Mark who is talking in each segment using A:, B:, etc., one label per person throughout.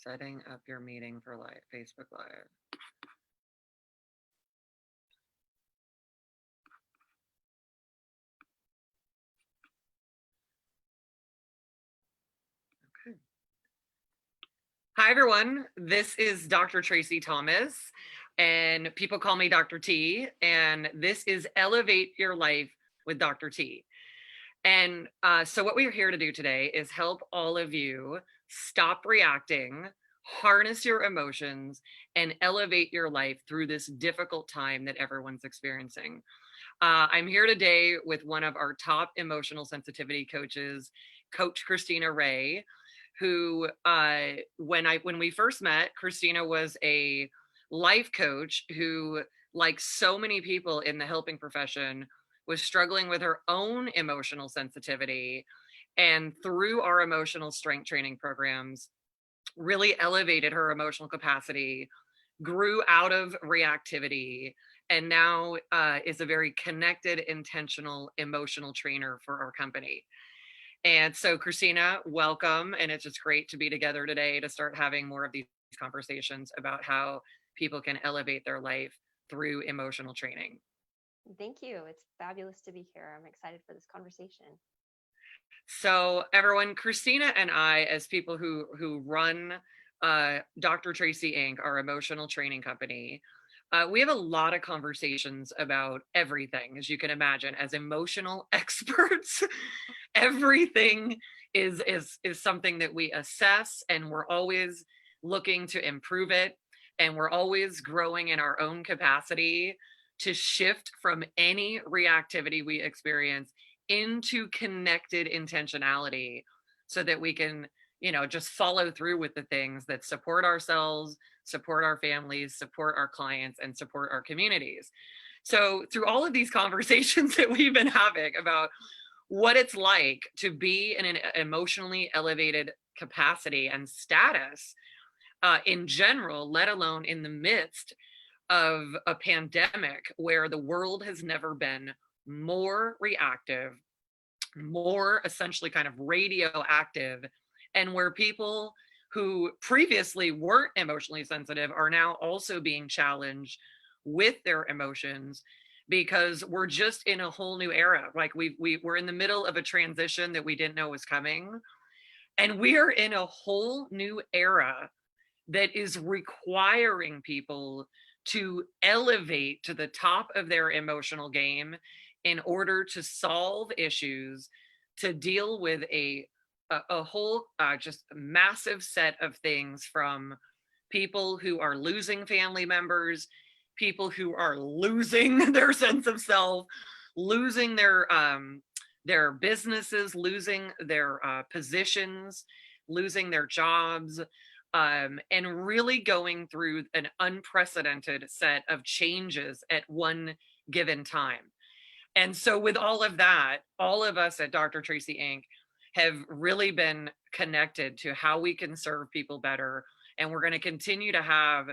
A: Setting up your meeting for live Facebook Live. Okay. Hi, everyone. This is Dr. Tracy Thomas, and people call me Dr. T, and this is Elevate Your Life with Dr. T. And so what we're here to do today is help all of you stop reacting, harness your emotions, and elevate your life through this difficult time that everyone's experiencing. I'm here today with one of our top emotional sensitivity coaches, Coach Christina Ray, who when we first met, Christina was a life coach who, like so many people in the helping profession, was struggling with her own emotional sensitivity, and through our emotional strength training programs really elevated her emotional capacity, grew out of reactivity, and now is a very connected, intentional, emotional trainer for our company. And so, Christina, welcome. And it's just great to be together today to start having more of these conversations about how people can elevate their life through emotional training.
B: Thank you. It's fabulous to be here. I'm excited for this conversation.
A: So, everyone, Christina and I, as people who run Dr. Tracy Inc., our emotional training company, we have a lot of conversations about everything, as you can imagine, as emotional experts. Everything is something that we assess, and we're always looking to improve it, and we're always growing in our own capacity to shift from any reactivity we experience into connected intentionality, so that we can, just follow through with the things that support ourselves, support our families, support our clients, and support our communities. So through all of these conversations that we've been having about what it's like to be in an emotionally elevated capacity and status in general, let alone in the midst of a pandemic where the world has never been more reactive, more essentially kind of radioactive, and where people who previously weren't emotionally sensitive are now also being challenged with their emotions, because we're just in a whole new era. Like we're in the middle of a transition that we didn't know was coming, and we are in a whole new era that is requiring people to elevate to the top of their emotional game in order to solve issues, to deal with a whole just massive set of things, from people who are losing family members, people who are losing their sense of self, losing their businesses, losing their positions, losing their jobs, and really going through an unprecedented set of changes at one given time. And so, with all of that, all of us at Dr. Tracy Inc. have really been connected to how we can serve people better. And we're going to continue to have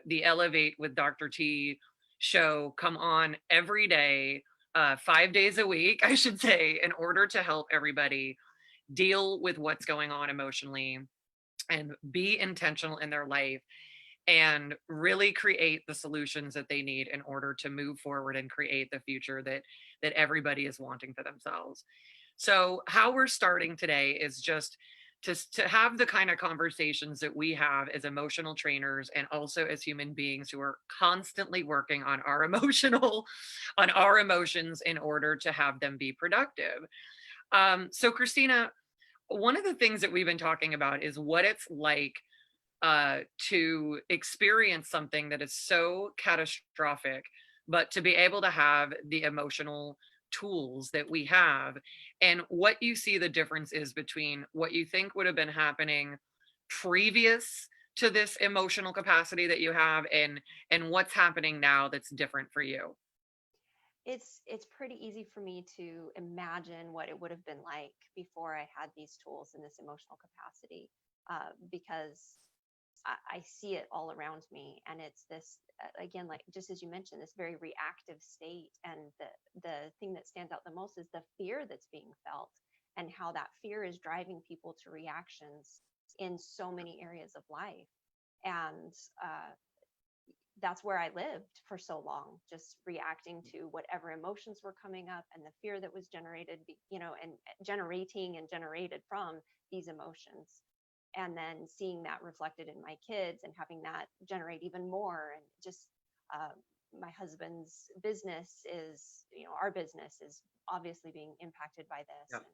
A: the Elevate with Dr. T show come on every day, 5 days a week, I should say, in order to help everybody deal with what's going on emotionally and be intentional in their life, and really create the solutions that they need in order to move forward and create the future that everybody is wanting for themselves. So how we're starting today is just to have the kind of conversations that we have as emotional trainers, and also as human beings who are constantly working on our emotions in order to have them be productive. So Christina, one of the things that we've been talking about is what it's like to experience something that is so catastrophic, but to be able to have the emotional tools that we have, and what you see the difference is between what you think would have been happening previous to this emotional capacity that you have, and what's happening now that's different for you.
B: It's pretty easy for me to imagine what it would have been like before I had these tools in this emotional capacity, because I see it all around me, and it's this again, like just as you mentioned, this very reactive state, and the thing that stands out the most is the fear that's being felt, and how that fear is driving people to reactions in so many areas of life. And that's where I lived for so long, just reacting to whatever emotions were coming up and the fear that was generated, and generating and generated from these emotions. And then seeing that reflected in my kids and having that generate even more. And just uh, my husband's business is, our business is obviously being impacted by this.
A: Yeah.
B: And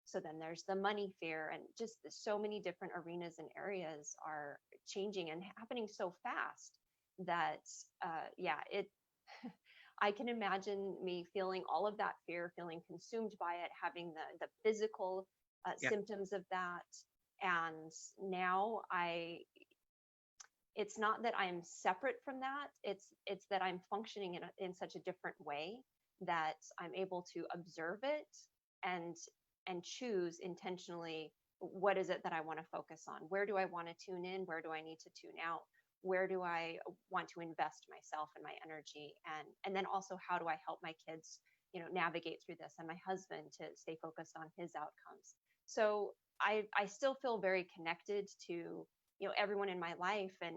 B: so then there's the money fear, and just so many different arenas and areas are changing and happening so fast that yeah, it I can imagine me feeling all of that fear, feeling consumed by it, having the physical
A: Yeah.
B: symptoms of that. And now it's not that I'm separate from that. It's that I'm functioning in such a different way that I'm able to observe it and choose intentionally what is it that I want to focus on? Where do I want to tune in? Where do I need to tune out? Where do I want to invest myself and my energy? And then also, how do I help my kids, navigate through this, and my husband to stay focused on his outcomes? So I still feel very connected to, everyone in my life and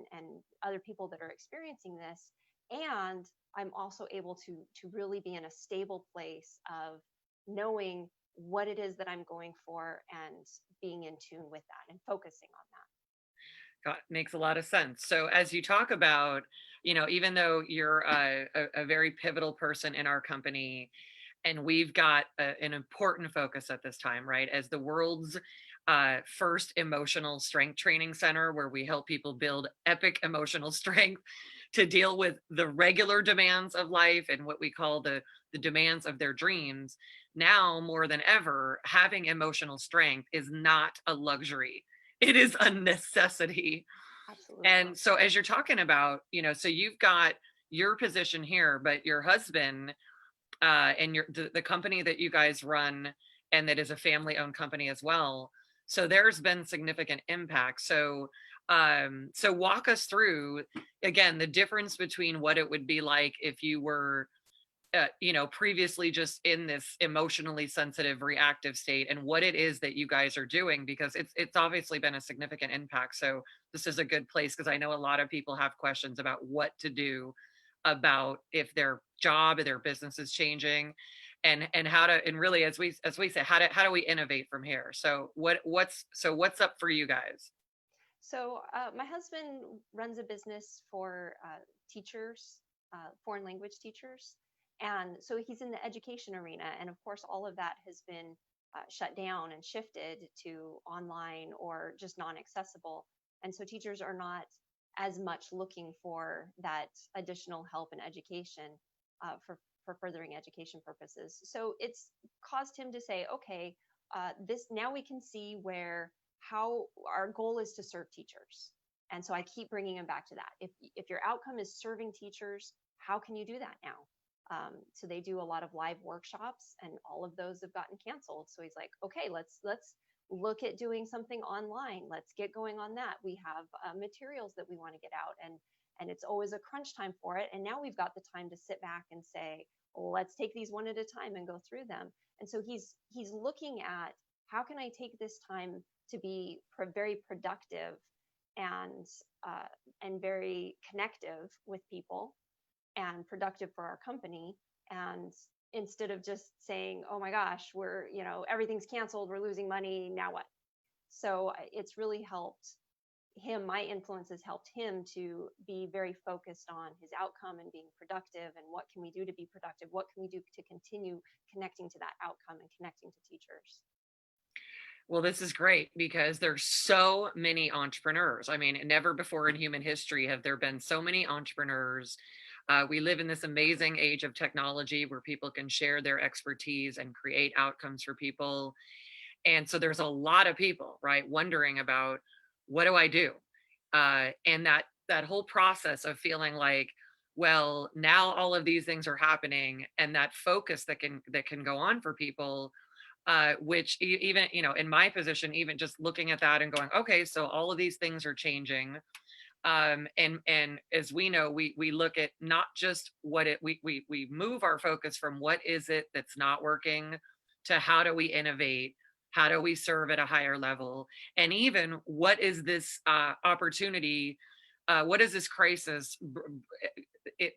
B: other people that are experiencing this. And I'm also able to really be in a stable place of knowing what it is that I'm going for and being in tune with that and focusing on
A: Makes a lot of sense. So as you talk about, even though you're a very pivotal person in our company, and we've got an important focus at this time, right? As the world's first emotional strength training center, where we help people build epic emotional strength to deal with the regular demands of life and what we call the demands of their dreams. Now more than ever, having emotional strength is not a luxury. It is a necessity.
B: that. Absolutely.
A: And so as you're talking about, so you've got your position here, but your husband and the company that you guys run, and that is a family owned company as well. So there's been significant impact. So so walk us through again the difference between what it would be like if you were previously just in this emotionally sensitive reactive state, and what it is that you guys are doing, because it's obviously been a significant impact. So this is a good place, because I know a lot of people have questions about what to do about if their job or their business is changing, and how to, and really, as we say, how do we innovate from here? So what's up for you guys?
B: So my husband runs a business for teachers, foreign language teachers, and so he's in the education arena. And of course, all of that has been shut down and shifted to online or just non-accessible. And so teachers are not as much looking for that additional help and education for furthering education purposes. So it's caused him to say, okay, this now we can see where how our goal is to serve teachers. And so I keep bringing him back to that. If your outcome is serving teachers, how can you do that now? So they do a lot of live workshops, and all of those have gotten canceled. So he's like, okay, let's look at doing something online. Let's get going on that. We have materials that we want to get out, and it's always a crunch time for it. And now we've got the time to sit back and say, well, let's take these one at a time and go through them. And so he's looking at how can I take this time to be very productive and very connective with people and productive for our company. And instead of just saying, oh my gosh, we're, everything's canceled, we're losing money, now what? So it's really helped him. My influence has helped him to be very focused on his outcome and being productive, and what can we do to be productive? What can we do to continue connecting to that outcome and connecting to teachers?
A: Well, this is great because there's so many entrepreneurs. I mean, never before in human history have there been so many entrepreneurs. We live in this amazing age of technology where people can share their expertise and create outcomes for people. And so there's a lot of people, right, wondering about, what do I do? And that whole process of feeling like, well, now all of these things are happening, and that focus that can go on for people, which even, in my position, even just looking at that and going, okay, so all of these things are changing. And as we know, we look at not just what we move our focus from what is it that's not working to how do we innovate, How do we serve at a higher level? And even what is this opportunity? What is this crisis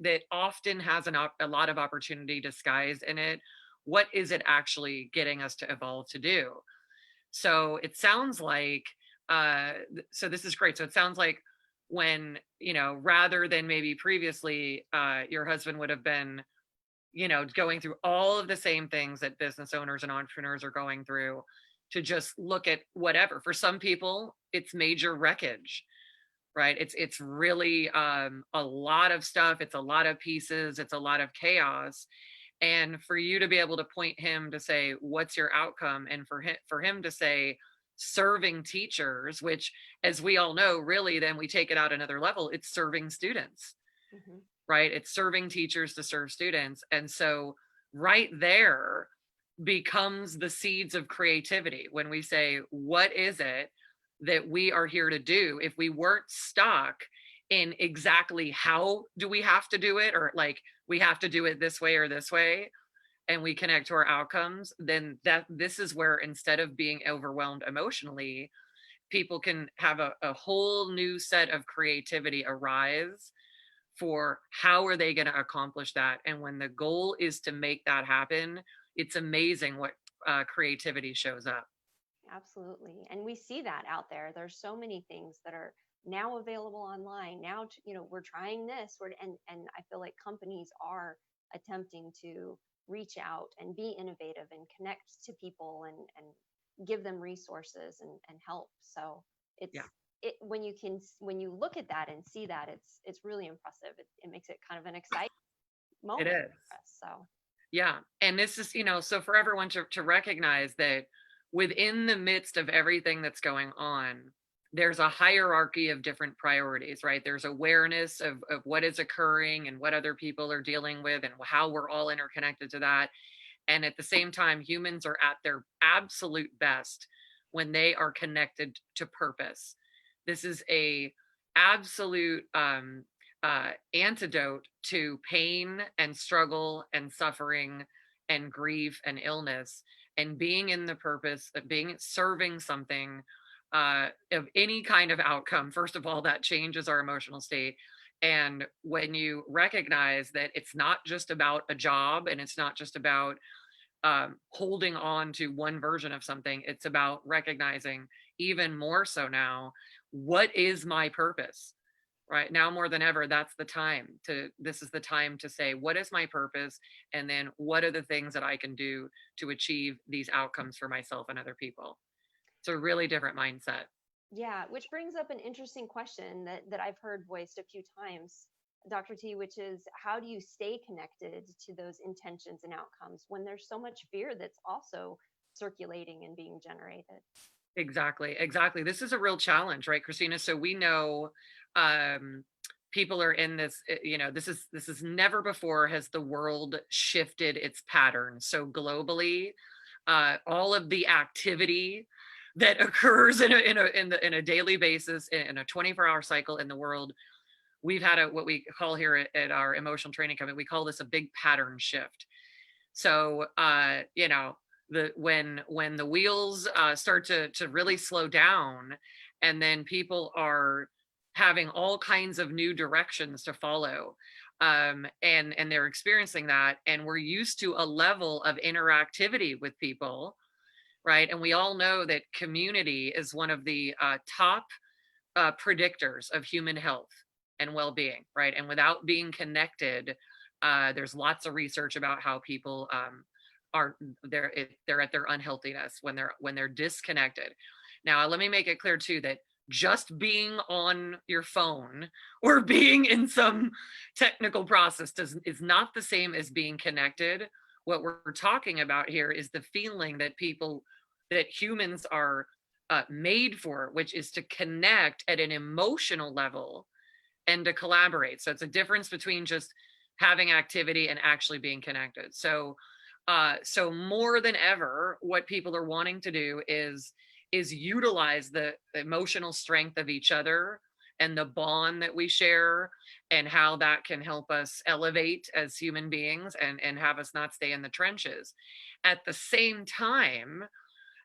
A: that often has a lot of opportunity disguised in it? What is it actually getting us to evolve to do? So it sounds like, so this is great. So it sounds like when, rather than maybe previously, your husband would have been, going through all of the same things that business owners and entrepreneurs are going through, to just look at whatever. For some people, it's major wreckage, right? It's really a lot of stuff. It's a lot of pieces. It's a lot of chaos. And for you to be able to point him to say, what's your outcome? And for him to say, serving teachers, which, as we all know, really, then we take it out another level, it's serving students,
B: Hmm.
A: right? It's serving teachers to serve students. And so right there becomes the seeds of creativity when we say, what is it that we are here to do? If we weren't stuck in exactly how do we have to do it, or like we have to do it this way or this way, and we connect to our outcomes, then that this is where, instead of being overwhelmed emotionally, people can have a whole new set of creativity arise for how are they going to accomplish that. And when the goal is to make that happen, it's amazing what creativity shows up.
B: Absolutely. And we see that out there. There's so many things that are now available online. Now, we're trying this, and I feel like companies are attempting to reach out and be innovative and connect to people and give them resources and help. So
A: Yeah,
B: when you look at that and see that, it's really impressive. It makes it kind of an exciting
A: it
B: moment
A: is.
B: for us. So
A: Yeah. And this is, so for everyone to recognize that within the midst of everything that's going on, there's a hierarchy of different priorities, right? There's awareness of what is occurring and what other people are dealing with and how we're all interconnected to that. And at the same time, humans are at their absolute best when they are connected to purpose. This is a absolute antidote to pain and struggle and suffering and grief and illness, and being in the purpose of being serving something of any kind of outcome. First of all, that changes our emotional state. And when you recognize that it's not just about a job, and it's not just about holding on to one version of something, it's about recognizing, even more so now, what is my purpose? Right now, more than ever, this is the time to say, what is my purpose? And then what are the things that I can do to achieve these outcomes for myself and other people? It's a really different mindset.
B: yeah, which brings up an interesting question that I've heard voiced a few times, Dr. T, which is how do you stay connected to those intentions and outcomes when there's so much fear that's also circulating and being generated?
A: Exactly, exactly. This is a real challenge, right, Christina? So we know um, people are in this. This is never before has the world shifted its pattern so globally. All of the activity that occurs in a daily basis, in a 24-hour cycle in the world, we've had what we call here at our emotional training company. We call this a big pattern shift. So when the wheels start to really slow down, and then people are having all kinds of new directions to follow, and they're experiencing that, and we're used to a level of interactivity with people, right? And we all know that community is one of the top predictors of human health and well-being, right? And without being connected, there's lots of research about how people are they're at their unhealthiness when they're disconnected. Now, let me make it clear too that just being on your phone or being in some technical process is not the same as being connected. What we're talking about here is the feeling that humans are made for, which is to connect at an emotional level and to collaborate. So it's a difference between just having activity and actually being connected. So more than ever, what people are wanting to do is utilize the emotional strength of each other and the bond that we share, and how that can help us elevate as human beings, and have us not stay in the trenches. At the same time,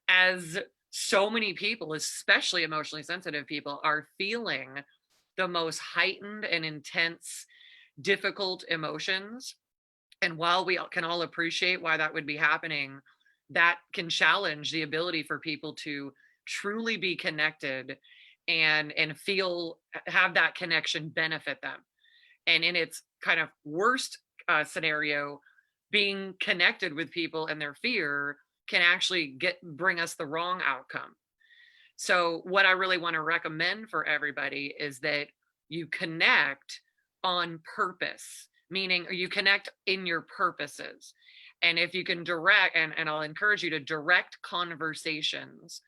A: as so many people, especially emotionally sensitive people, are feeling the most heightened and intense, difficult emotions. And while we can all appreciate why that would be happening, that can challenge the ability for people to truly be connected and feel, have that connection benefit them. And in its kind of worst scenario, being connected with people and their fear can actually bring us the wrong outcome. So what I really want to recommend for everybody is that you connect on purpose, meaning you connect in your purposes. And if you can direct, and I'll encourage you to direct conversations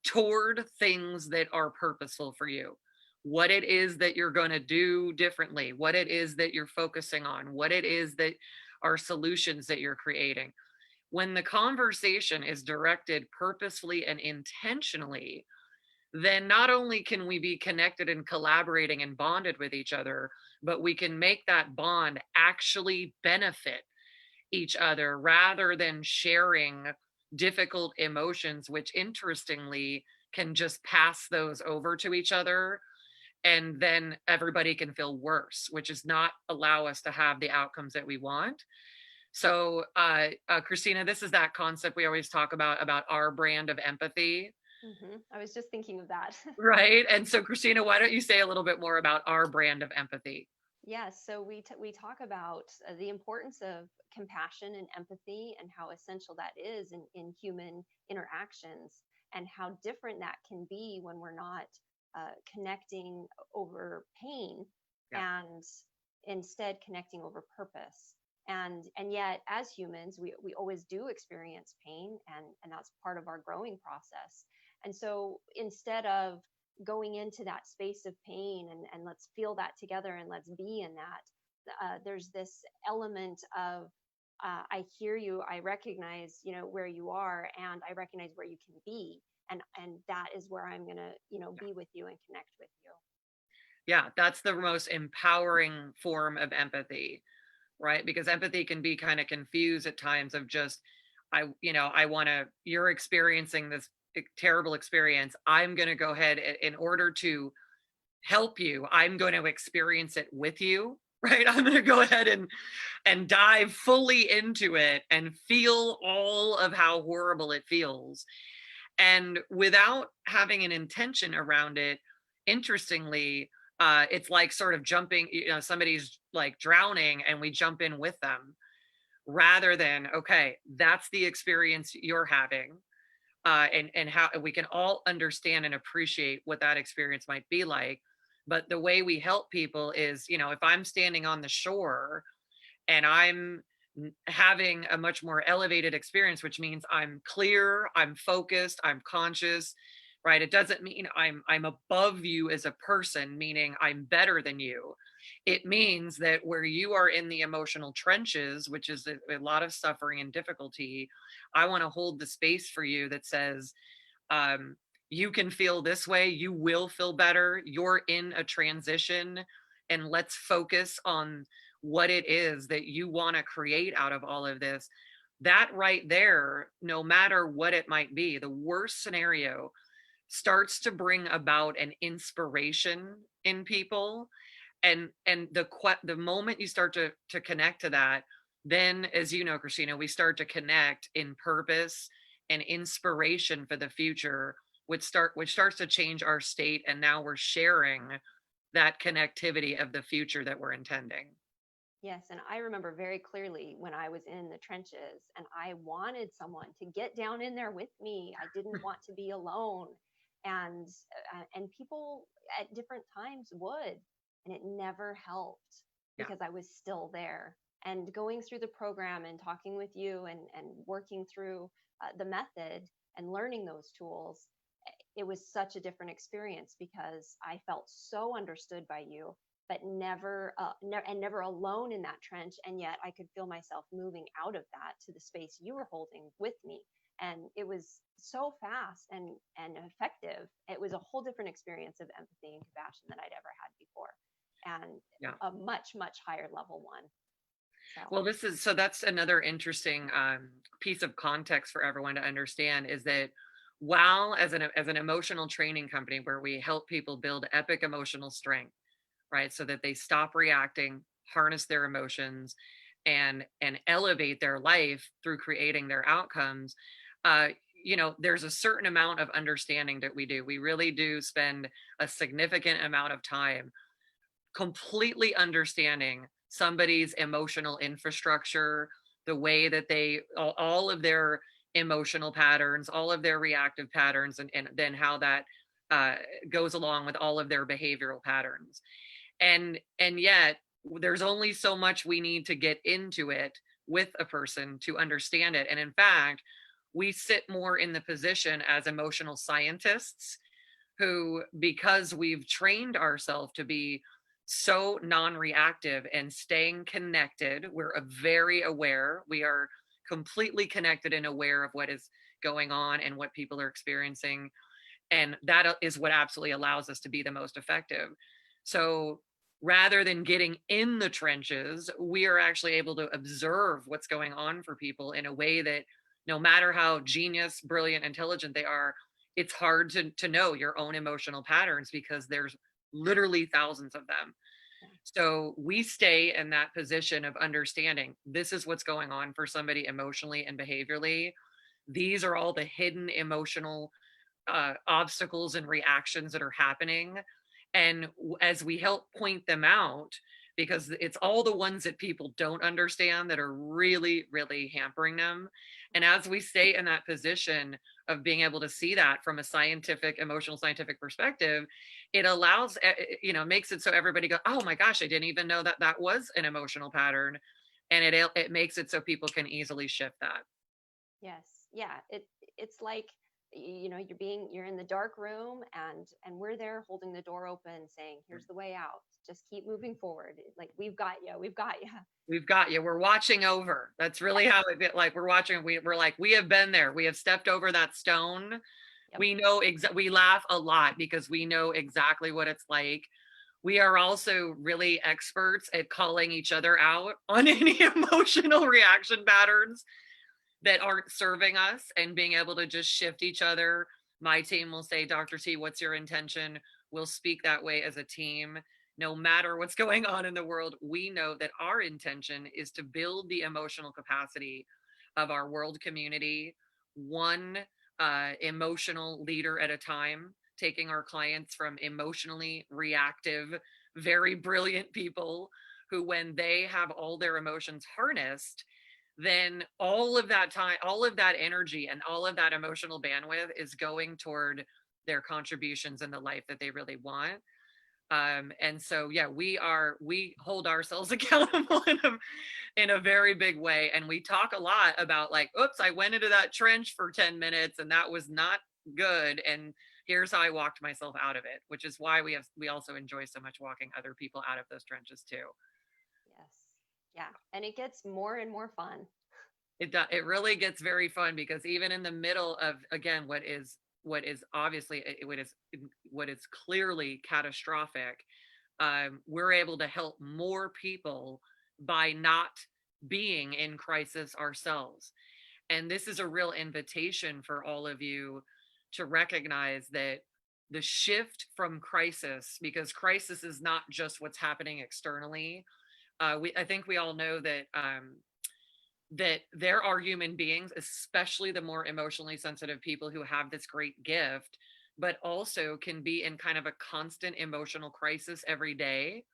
A: toward things that are purposeful for you. What it is that you're going to do differently, what it is that you're focusing on, what it is that are solutions that you're creating. When the conversation is directed purposefully and intentionally, then not only can we be connected and collaborating and bonded with each other, but we can make that bond actually benefit each other rather than sharing difficult emotions, which interestingly can just pass those over to each other. And then everybody can feel worse, which is not allow us to have the outcomes that we want. So, Christina, this is that concept we always talk about our brand of empathy.
B: I was just thinking of that.
A: Right. And so, Christina, why don't you say a little bit more about our brand of empathy?
B: Yes, so we talk about the importance of compassion and empathy and how essential that is in human interactions, and how different that can be when we're not connecting over pain,
A: Yeah.
B: and instead connecting over purpose. And yet, as humans, we always do experience pain, and that's part of our growing process. And so instead of going into that space of pain, and let's feel that together and let's be in that, there's this element of, I hear you, I recognize, where you are, and I recognize where you can be, and that is where I'm going to, be with you and connect with you.
A: Yeah. That's the most empowering form of empathy, right? Because empathy can be kind of confused at times of just, I want to, you're experiencing this terrible experience. I'm going to go ahead in order to help you. I'm going to experience it with you, right? I'm going to go ahead and dive fully into it and feel all of how horrible it feels. And without having an intention around it, interestingly, it's like sort of jumping, somebody's like drowning and we jump in with them rather than, okay, that's the experience you're having. And how we can all understand and appreciate what that experience might be like. But the way we help people is, if I'm standing on the shore and I'm having a much more elevated experience, which means I'm clear, I'm focused, I'm conscious, right? It doesn't mean I'm above you as a person, meaning I'm better than you. It means that where you are in the emotional trenches, which is a lot of suffering and difficulty, I want to hold the space for you that says, um, you can feel this way, you will feel better, you're in a transition, and let's focus on what it is that you want to create out of all of this. That right there, no matter what it might be, the worst scenario starts to bring about an inspiration in people. And the moment you start to connect to that, then, as you know, Christina, we start to connect in purpose and inspiration for the future, which starts to change our state, and now we're sharing that connectivity of the future that we're intending.
B: Yes, and I remember very clearly when I was in the trenches and I wanted someone to get down in there with me. I didn't want to be alone. And people at different times would, and it never helped
A: Yeah.
B: because I was still there. And going through the program and talking with you, and working through the method and learning those tools, it was such a different experience because I felt so understood by you, but never alone in that trench. And yet I could feel myself moving out of that to the space you were holding with me. And it was so fast and effective. It was a whole different experience of empathy and compassion than I'd ever had before, and
A: Yeah.
B: a much, much higher level one. So,
A: Well, that's another interesting piece of context for everyone to understand is that while as an emotional training company where we help people build epic emotional strength, right? So that they stop reacting, harness their emotions, and elevate their life through creating their outcomes. Uh, there's a certain amount of understanding that we do. We really do spend a significant amount of time completely understanding somebody's emotional infrastructure, the way that all of their emotional patterns, all of their reactive patterns, and then how that uh, goes along with all of their behavioral patterns. And yet there's only so much we need to get into it with a person to understand it. And in fact, we sit more in the position as emotional scientists who, because we've trained ourselves to be so non-reactive and staying connected, we're very aware, we are completely connected and aware of what is going on and what people are experiencing, and that is what absolutely allows us to be the most effective. So rather than getting in the trenches, we are actually able to observe what's going on for people in a way that, no matter how genius, brilliant, intelligent they are, it's hard to know your own emotional patterns because there's literally thousands of them.
B: Yeah.
A: So we stay in that position of understanding this is what's going on for somebody emotionally and behaviorally. These are all the hidden emotional obstacles and reactions that are happening. And as we help point them out, because it's all the ones that people don't understand that are really, really hampering them. And as we stay in that position of being able to see that from a scientific, emotional scientific perspective, it allows, makes it so everybody go, oh my gosh, I didn't even know that that was an emotional pattern. And it makes it so people can easily shift that.
B: Yes. Yeah. It's like, you're in the dark room, and we're there holding the door open saying, here's the way out. Just keep moving forward. Like, we've got you. We've got you.
A: We've got you. We're watching over. That's really
B: Yes.
A: how it like we're watching. We're like, we have been there. We have stepped over that stone.
B: Yep.
A: We know we laugh a lot because we know exactly what it's like. We are also really experts at calling each other out on any emotional reaction patterns that aren't serving us and being able to just shift each other. My team will say, Dr. T, what's your intention? We'll speak that way as a team. No matter what's going on in the world, we know that our intention is to build the emotional capacity of our world community, one emotional leader at a time, taking our clients from emotionally reactive, very brilliant people who, when they have all their emotions harnessed, then all of that time, all of that energy, and all of that emotional bandwidth is going toward their contributions in the life that they really want. And so, yeah, we hold ourselves accountable in a very big way. And we talk a lot about, like, oops, I went into that trench for 10 minutes and that was not good. And here's how I walked myself out of it, which is why we also enjoy so much walking other people out of those trenches too.
B: Yes. Yeah. And it gets more and more fun.
A: It really gets very fun because even in the middle of, again, what is obviously what is clearly catastrophic, we're able to help more people by not being in crisis ourselves. And this is a real invitation for all of you to recognize that the shift from crisis, because crisis is not just what's happening externally. I think we all know that there are human beings, especially the more emotionally sensitive people, who have this great gift, but also can be in kind of a constant emotional crisis every day.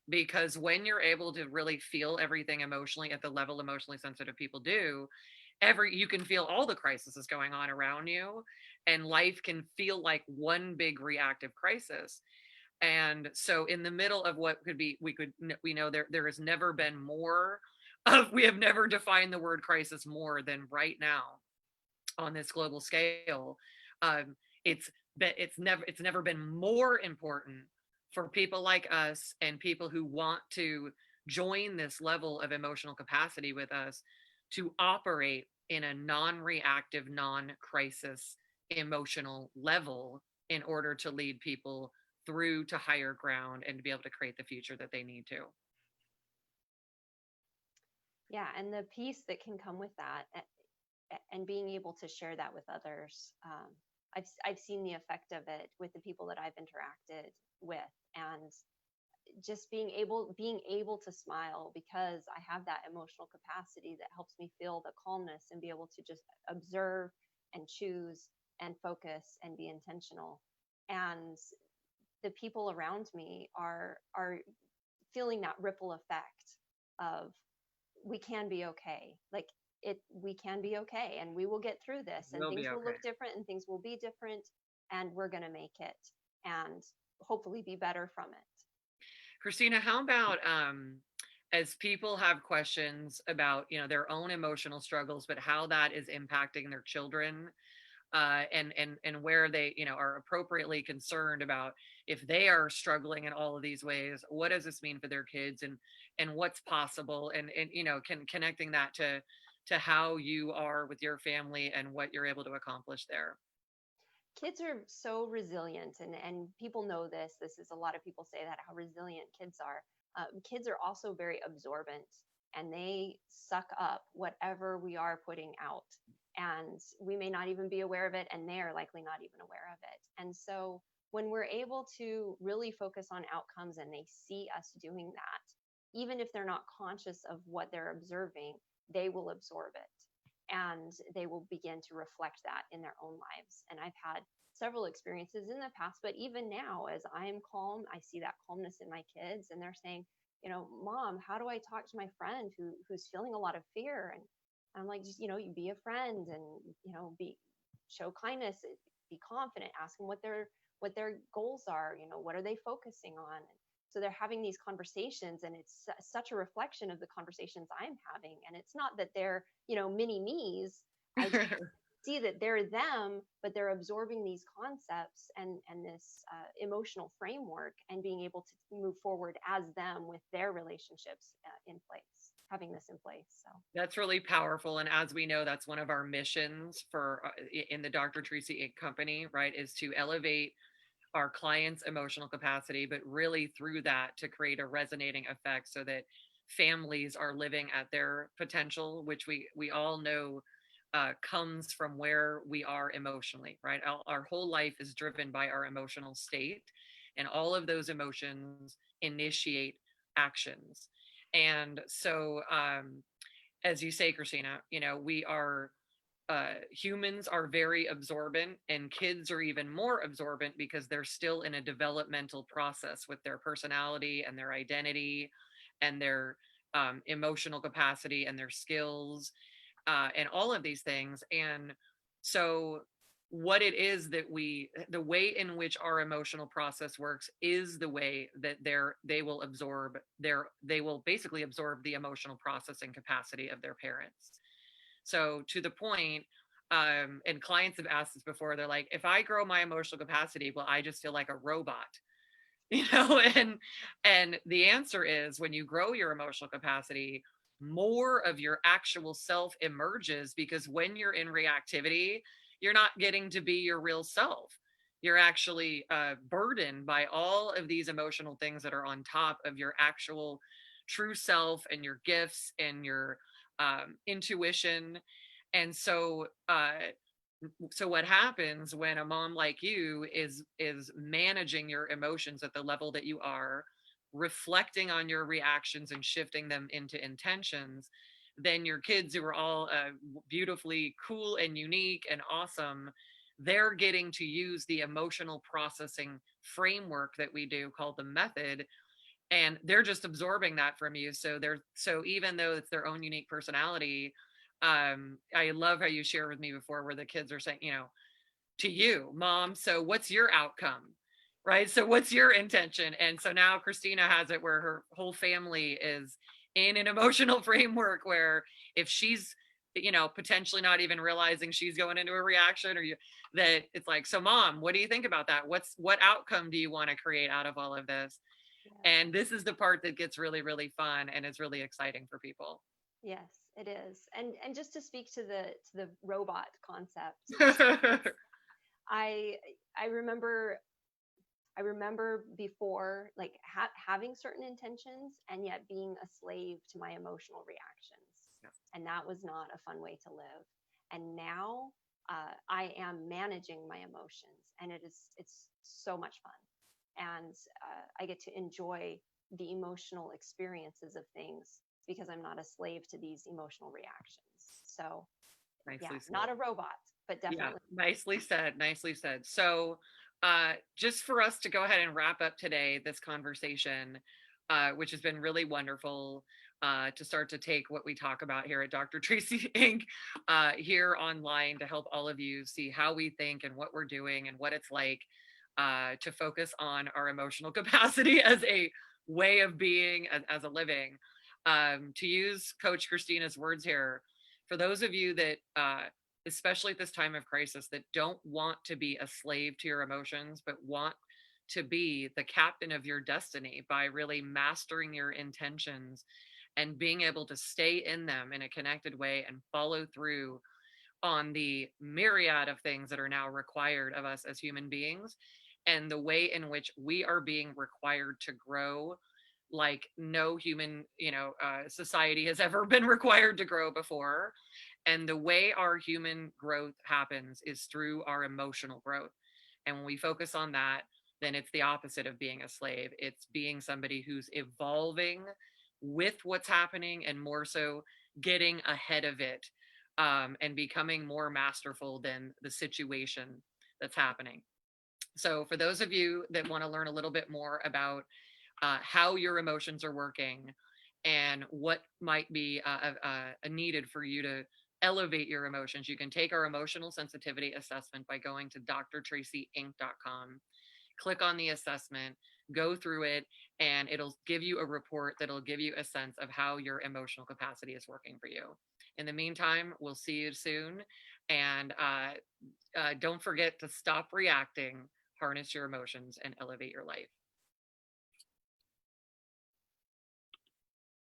A: Because when you're able to really feel everything emotionally at the level emotionally sensitive people do, you can feel all the crises going on around you, and life can feel like one big reactive crisis. And so in the middle of what could be, we know there has never been more of, we have never defined the word crisis more than right now on this global scale. um it's never been more important for people like us and people who want to join this level of emotional capacity with us to operate in a non-reactive, non-crisis emotional level in order to lead people through to higher ground and to be able to create the future that they need to.
B: Yeah. And the peace that can come with that. and being able to share that with others. I've seen the effect of it with the people that I've interacted with, and just being able to smile because I have that emotional capacity that helps me feel the calmness and be able to just observe and choose and focus and be intentional. And the people around me are feeling that ripple effect of, we can be okay. Like, we can be okay, and we will get through this, and
A: We'll
B: things
A: be
B: will
A: okay.
B: look different and things will be different, and we're going to make it, and hopefully be better from it.
A: Christina, how about as people have questions about, their own emotional struggles, but how that is impacting their children, and where they, are appropriately concerned about if they are struggling in all of these ways, what does this mean for their kids, and what's possible, and connecting that to how you are with your family and what you're able to accomplish there.
B: Kids are so resilient, and people know this. This is, a lot of people say that, how resilient kids are. Kids are also very absorbent, and they suck up whatever we are putting out, and we may not even be aware of it, and they are likely not even aware of it. And so when we're able to really focus on outcomes and they see us doing that, even if they're not conscious of what they're observing, they will absorb it, and they will begin to reflect that in their own lives. And I've had several experiences in the past, but even now, as I am calm, I see that calmness in my kids, and they're saying, Mom, how do I talk to my friend who's feeling a lot of fear? And I'm like, just, you be a friend, and, be show kindness, be confident, ask them what their goals are, what are they focusing on. So they're having these conversations, and it's such a reflection of the conversations I'm having. And it's not that they're, mini me's. I see that they're them, but they're absorbing these concepts and this emotional framework, and being able to move forward as them with their relationships in place, having this in place. So
A: That's really powerful. And as we know, that's one of our missions for in the Dr. Tracy Inc. company, right? Is to elevate our clients' emotional capacity, but really through that to create a resonating effect so that families are living at their potential, which we all know comes from where we are emotionally, right? Our whole life is driven by our emotional state, and all of those emotions initiate actions. And so, as you say, Christina, we are humans are very absorbent, and kids are even more absorbent because they're still in a developmental process with their personality and their identity and their emotional capacity and their skills, and all of these things. And so what it is that the way in which our emotional process works is the way that they will basically absorb the emotional processing capacity of their parents. So to the point, and clients have asked this before, they're like, if I grow my emotional capacity, will I just feel like a robot? And the answer is, when you grow your emotional capacity, more of your actual self emerges, because when you're in reactivity, you're not getting to be your real self. You're actually burdened by all of these emotional things that are on top of your actual true self and your gifts and your intuition. And so what happens when a mom like you is managing your emotions at the level that you are, reflecting on your reactions and shifting them into intentions, then your kids, who are all beautifully cool and unique and awesome, they're getting to use the emotional processing framework that we do called the method, and they're just absorbing that from you. So even though it's their own unique personality, I love how you shared with me before, where the kids are saying, to you, Mom, so what's your outcome, right? So what's your intention? And so now Christina has it where her whole family is in an emotional framework where, if she's potentially not even realizing she's going into a reaction, that it's like, so Mom, what do you think about that? What outcome do you want to create out of all of this?
B: yeah.
A: And this is the part that gets really, really fun and is really exciting for people.
B: Yes, it is. And just to speak to the robot concept, I I remember I remember before, like, having certain intentions and yet being a slave to my emotional reactions.
A: Yeah.
B: And that was not a fun way to live. And now I am managing my emotions, and it's so much fun. And I get to enjoy the emotional experiences of things because I'm not a slave to these emotional reactions. So yeah,
A: Nicely said.
B: not a robot, but
A: Yeah,
B: definitely.
A: nicely said. Nicely said. So, just for us to go ahead and wrap up today, this conversation, which has been really wonderful, to start to take what we talk about here at Dr. Tracy Inc. Here online to help all of you see how we think and what we're doing and what it's like to focus on our emotional capacity as a way of being, as a living. To use Coach Christina's words here, for those of you that especially at this time of crisis, that don't want to be a slave to your emotions, but want to be the captain of your destiny by really mastering your intentions and being able to stay in them in a connected way and follow through on the myriad of things that are now required of us as human beings, and the way in which we are being required to grow like no human, society has ever been required to grow before. And the way our human growth happens is through our emotional growth. And when we focus on that, then it's the opposite of being a slave. It's being somebody who's evolving with what's happening, and more so getting ahead of it, and becoming more masterful than the situation that's happening. So, for those of you that want to learn a little bit more about how your emotions are working and what might be needed for you to elevate your emotions, you can take our emotional sensitivity assessment by going to drtracyinc.com, click on the assessment, go through it, and it'll give you a report that'll give you a sense of how your emotional capacity is working for you. In the meantime, we'll see you soon. And don't forget to stop reacting, harness your emotions, and elevate your life.